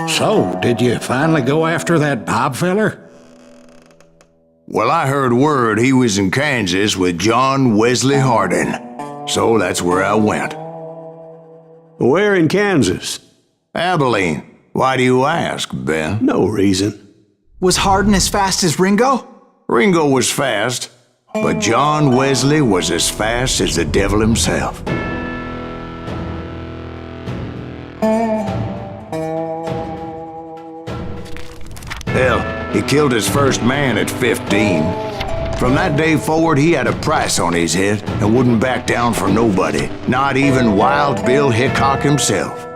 So, did you finally go after that Bob feller? Well, I heard word he was in Kansas with John Wesley Hardin, so that's where I went. Where in Kansas? Abilene. Why do you ask, Ben? No reason. Was Hardin as fast as Ringo? Ringo was fast, but John Wesley was as fast as the devil himself. Hell, he killed his first man at 15. From that day forward, he had a price on his head and wouldn't back down for nobody, not even Wild Bill Hickok himself.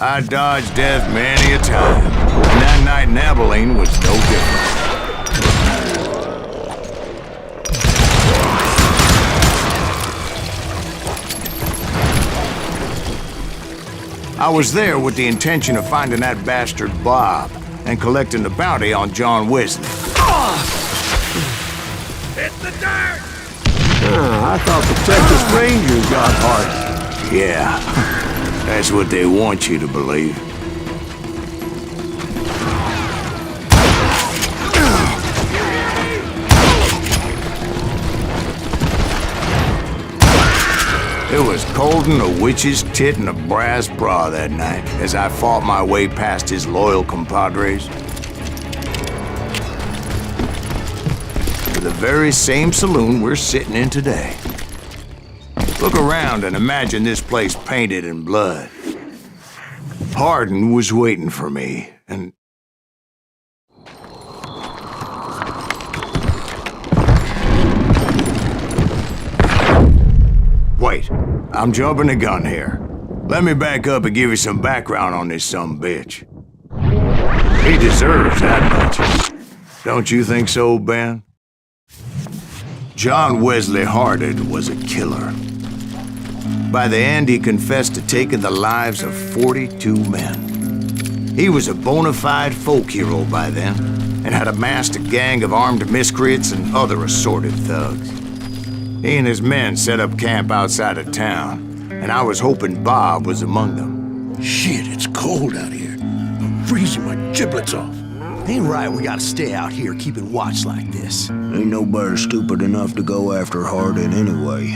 I dodged death many a time, and that night in Abilene was no different. I was there with the intention of finding that bastard Bob and collecting the bounty on John Wesley. Hit the dirt! I thought the Texas Rangers got Hardin. Yeah, that's what they want you to believe. It was cold in a witch's tit and a brass bra that night as I fought my way past his loyal compadres. To the very same saloon we're sitting in today. Look around and imagine this place painted in blood. Hardin was waiting for me, and... Wait, I'm jumping the gun here. Let me back up and give you some background on this sumbitch. He deserves that much. Don't you think so, Ben? John Wesley Hardin was a killer. By the end, he confessed to taking the lives of 42 men. He was a bona fide folk hero by then, and had amassed a gang of armed miscreants and other assorted thugs. He and his men set up camp outside of town, and I was hoping Bob was among them. Shit, it's cold out here. I'm freezing my giblets off. Ain't right we gotta stay out here keeping watch like this. Ain't nobody stupid enough to go after Hardin anyway.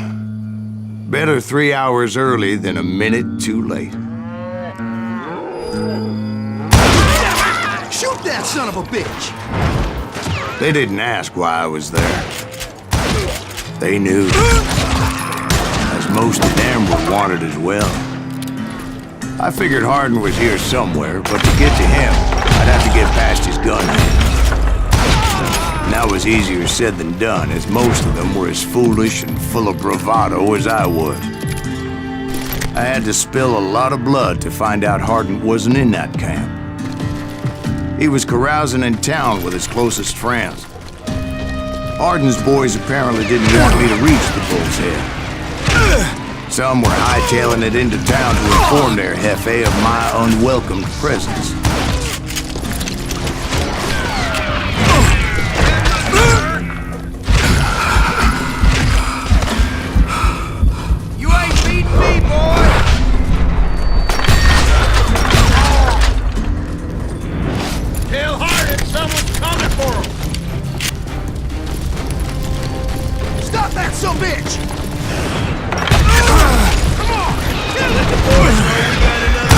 Better 3 hours early than a minute too late. Shoot that son of a bitch! They didn't ask why I was there. They knew, as most of them were wanted as well. I figured Hardin was here somewhere, but to get to him, I'd have to get past his gun hand. And that was easier said than done, as most of them were as foolish and full of bravado as I was. I had to spill a lot of blood to find out Hardin wasn't in that camp. He was carousing in town with his closest friends. Hardin's boys apparently didn't want me to reach the bull's head. Some were hightailing it into town to inform their jefe of my unwelcomed presence. You ain't beating me, boy! Tell Hardin someone's coming for him! Stop that son of a bitch! Come on! Kill it, the boys! We got another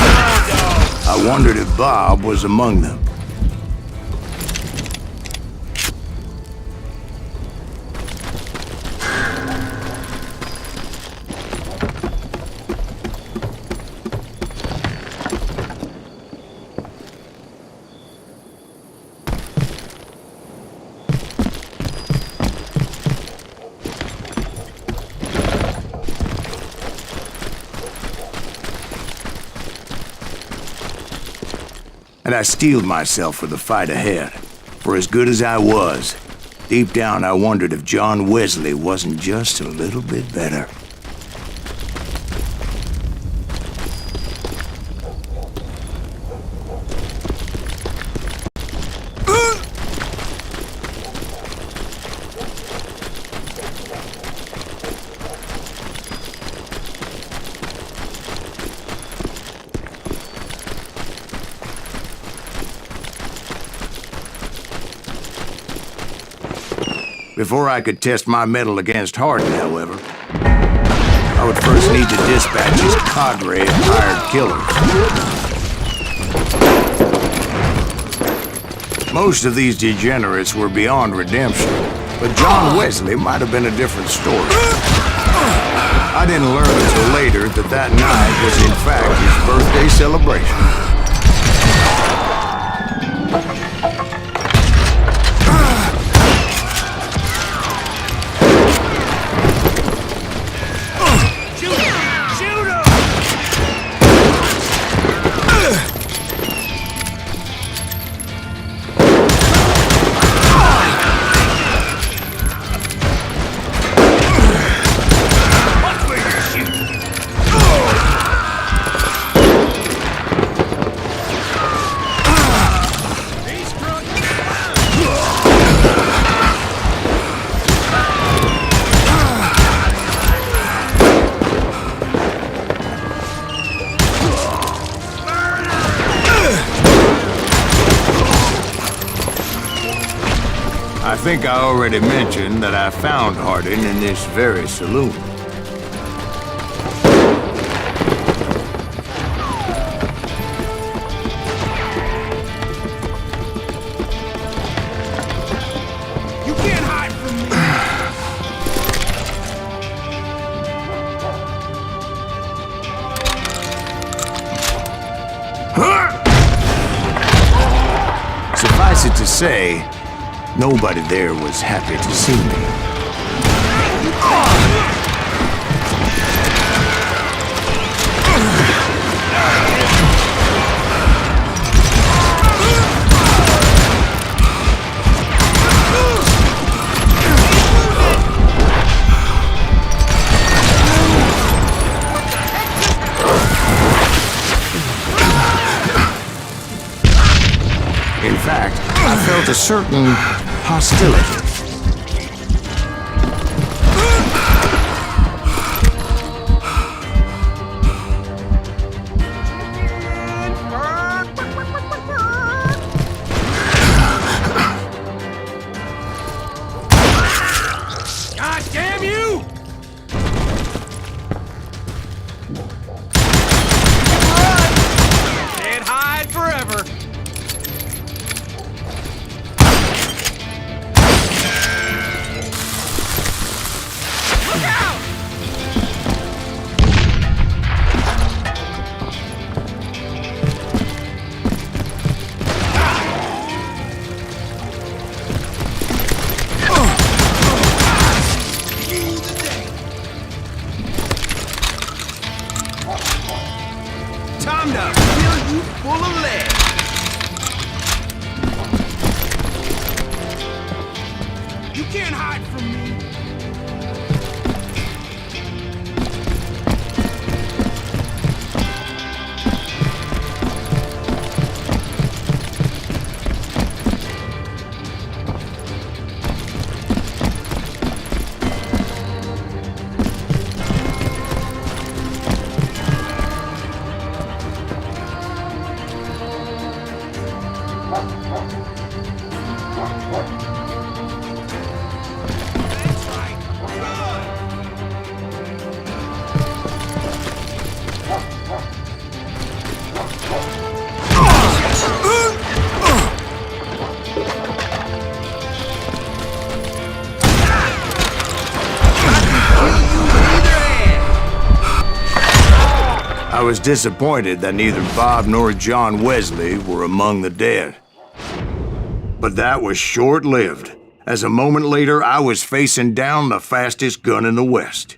dog. I wondered if Bob was among them. And I steeled myself for the fight ahead. For as good as I was, deep down I wondered if John Wesley wasn't just a little bit better. Before I could test my mettle against Hardin, however, I would first need to dispatch his cadre of hired killers. Most of these degenerates were beyond redemption, but John Wesley might have been a different story. I didn't learn until later that that night was in fact his birthday celebration. I think I already mentioned that I found Hardin in this very saloon. You can't hide from me! Suffice it to say, nobody there was happy to see me. In fact, I felt a certain hostility. God damn you! Run! Can't hide forever. Look out! Time to fill you full of lead. You can't hide from me. That's right. Run! I was disappointed that neither Bob nor John Wesley were among the dead. But that was short-lived, as a moment later I was facing down the fastest gun in the West.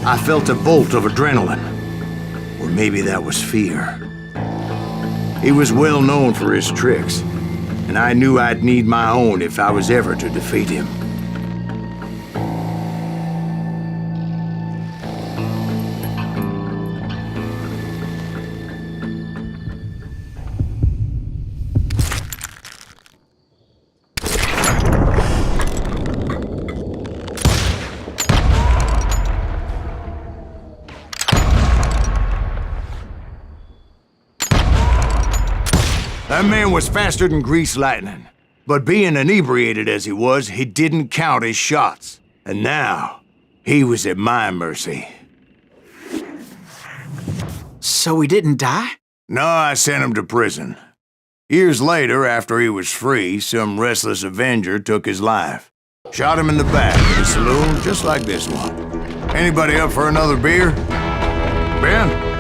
I felt a bolt of adrenaline, or maybe that was fear. He was well known for his tricks, and I knew I'd need my own if I was ever to defeat him. That man was faster than greased lightning. But being inebriated as he was, he didn't count his shots. And now, he was at my mercy. So he didn't die? No, I sent him to prison. Years later, after he was free, some restless avenger took his life. Shot him in the back in a saloon just like this one. Anybody up for another beer? Ben?